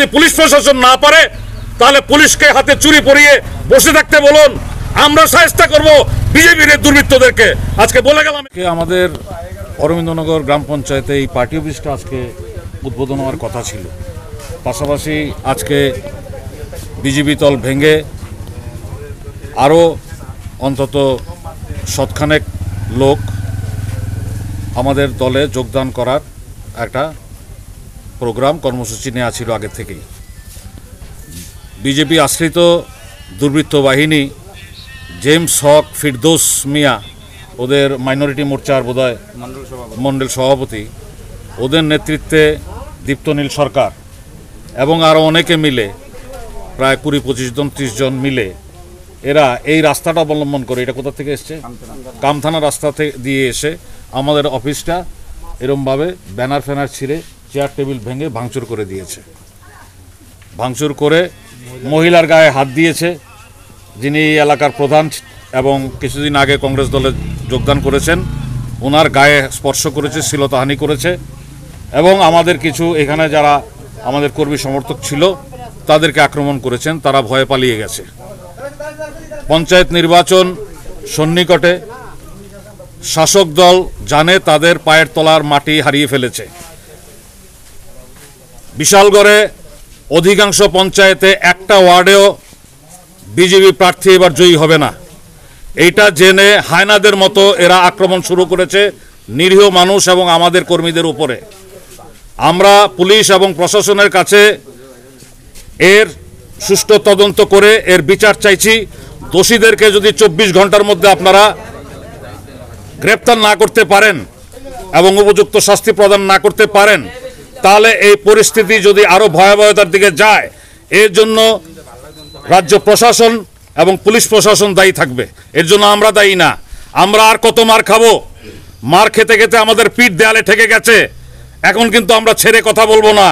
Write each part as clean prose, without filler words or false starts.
যদি পুলিশ প্রশাসন না পারে তাহলে পুলিশকে হাতে চুরি পরিয়ে বসে থাকতে বলুন। আমরা শায়েস্তা করব বিজেপির দুর্বৃত্তদেরকে। আজকে বলে গেলাম আমাদের অরবিন্দনগর গ্রাম পঞ্চায়েতে এই পার্টি অফিসটা আজকে উদ্বোধন হওয়ার কথা ছিল। পাশাপাশি আজকে বিজেপি দল ভেঙে আরও অন্তত শতখানেক লোক আমাদের দলে যোগদান করার একটা প্রোগ্রাম কর্মসূচি নেওয়া ছিল আগে থেকেই। বিজেপি আশ্রিত দুর্বৃত্ত বাহিনী জেমস হক, ফিরদৌস মিয়া, ওদের মাইনরিটি মোর্চার বোধহয় মণ্ডল সভাপতি, ওদের নেতৃত্বে দীপ্তনীল সরকার এবং আরও অনেকে মিলে প্রায় 20-25 জন 30 জন মিলে এরা এই রাস্তাটা অবলম্বন করে, এটা কোথা থেকে এসছে, কামথানা রাস্তা দিয়ে এসে আমাদের অফিসটা এরমভাবে ব্যানার ফ্যানার ছিঁড়ে চেয়ার টেবিল ভেঙে ভাঙচুর করে দিয়েছে। ভাঙচুর করে মহিলার গায়ে হাত দিয়েছে, যিনি এই এলাকার প্রধান এবং কিছুদিন আগে কংগ্রেস দলে যোগদান করেছেন, ওনার গায়ে স্পর্শ করেছে, শ্লীলতাহানি করেছে এবং আমাদের কিছু এখানে যারা আমাদের কর্মী সমর্থক ছিল তাদেরকে আক্রমণ করেছেন। তারা ভয়ে পালিয়ে গেছে। পঞ্চায়েত নির্বাচন সন্নিকটে, শাসক দল জানে তাদের পায়ের তলার মাটি হারিয়ে ফেলেছে। বিশালগড়ে অধিকাংশ পঞ্চায়েতে একটা ওয়ার্ডেও বিজেপি প্রার্থী এবার জয়ী হবে না। এইটা জেনে হায়নাদের মতো এরা আক্রমণ শুরু করেছে নিরীহ মানুষ এবং আমাদের কর্মীদের উপরে। আমরা পুলিশ এবং প্রশাসনের কাছে এর সুষ্ঠু তদন্ত করে এর বিচার চাইছি। দোষীদেরকে যদি 24 ঘন্টার মধ্যে আপনারা গ্রেপ্তার না করতে পারেন এবং উপযুক্ত শাস্তি প্রদান না করতে পারেন তাহলে এই পরিস্থিতি যদি আরও ভয়াবহতার দিকে যায়, এর জন্য রাজ্য প্রশাসন এবং পুলিশ প্রশাসন দায়ী থাকবে। এর জন্য আমরা দায়ী না। আমরা আর কত মার খাবো? মার খেতে খেতে আমাদের পিঠ দেয়ালে ঠেকে গেছে। এখন কিন্তু আমরা ছেড়ে কথা বলবো না।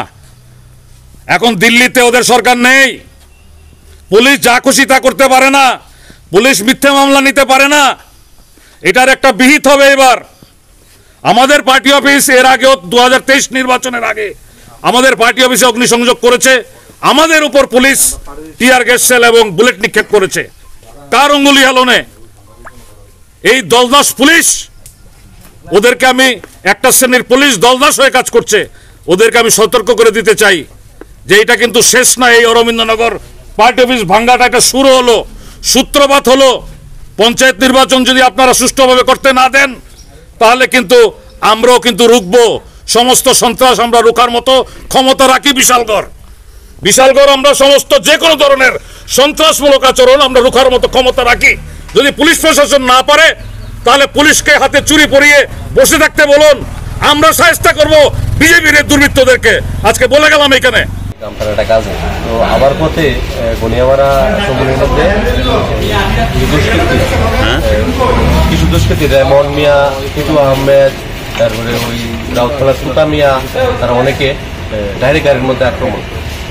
এখন দিল্লিতে ওদের সরকার নেই। পুলিশ যা খুশি তা করতে পারে না, পুলিশ মিথ্যে মামলা নিতে পারে না। এটার একটা বিহিত হবে এবার। আমাদের পার্টি অফিস এর আগেও 2023 নির্বাচনের আগে আমাদের পার্টি অফিসে অগ্নিসংযোগ করেছে। আমাদের উপর পুলিশ টিয়ার গ্যাস সেল এবং বুলেট নিক্ষেপ করেছে। কার অঙ্গুলি হেলনে? এই দলদাস পুলিশ। ওদেরকে আমি, একটা শ্রেণীর পুলিশ দলদাস হয়ে কাজ করছে, ওদেরকে আমি সতর্ক করে দিতে চাই যে এটা কিন্তু শেষ না। এই অরবিন্দনগর পার্টি অফিস ভাঙ্গাটা একটা শুরু হলো, সূত্রপাত হলো। পঞ্চায়েত নির্বাচন যদি আপনারা সুষ্ঠুভাবে করতে না দেন তাহলে কিন্তু আমরাও কিন্তু রুখবো। সমস্ত সন্ত্রাস আমরা রুখার মতো ক্ষমতা রাখি। বিশালগড় আমরা সমস্ত যে কোনো ধরনের সন্ত্রাসমূলক আচরণ আমরা রুখার মতো ক্ষমতা রাখি। যদি পুলিশ প্রশাসন না পারে তাহলে পুলিশকে হাতে চুরি পরিয়ে বসে থাকতে বলুন। আমরা শায়েস্তা করব বিজেপির দুর্বৃত্তদেরকে। আজকে বলে গেলাম এখানে কামতানাটা কাজ। তো আবার পথে গনিয়ামারা সমুদ্রের মধ্যে কিছু দুষ্কৃতী রেমন মিয়া, কিটু আহমেদ, তারপরে ওই রাউতখোলা সুতা মিয়া, তারা অনেকে ডাইরেক্ট গাড়ির মধ্যে আক্রমণ,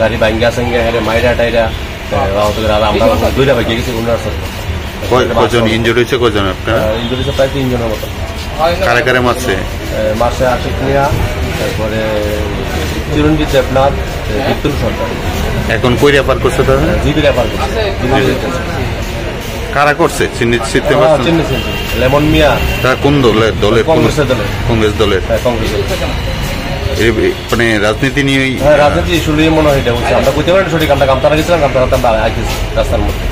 গাড়ি ভাঙ্গা সাঙ্গা হেরে মাইরা টাইরা আমরা দুইটা ভাগিয়ে গেছি। কজন ইনজুরি হয়েছে? কজন আপনার ইনজুরি হয়েছে? প্রায় 3 জনের মতো। কারে কারে মারছে? মারছে আশিক মিয়া, তারপরে চিরঞ্জিত দেবনাথ, বিপুল সরকার। এখন কই রেফার করছে? তাহলে জিবি রেফার করছে। কারা করছে? লেমন মিয়া। তারা কোন দলের? কংগ্রেস দলের। মানে রাজনীতি নিয়ে, রাজনীতি ইস্যু নিয়ে মনে হয় এটা হচ্ছে। আমরা বুঝতে পারি সঠিক। আমরা কামতারা গেছিলাম, কামতারা আইতেছি রাস্তার মধ্যে।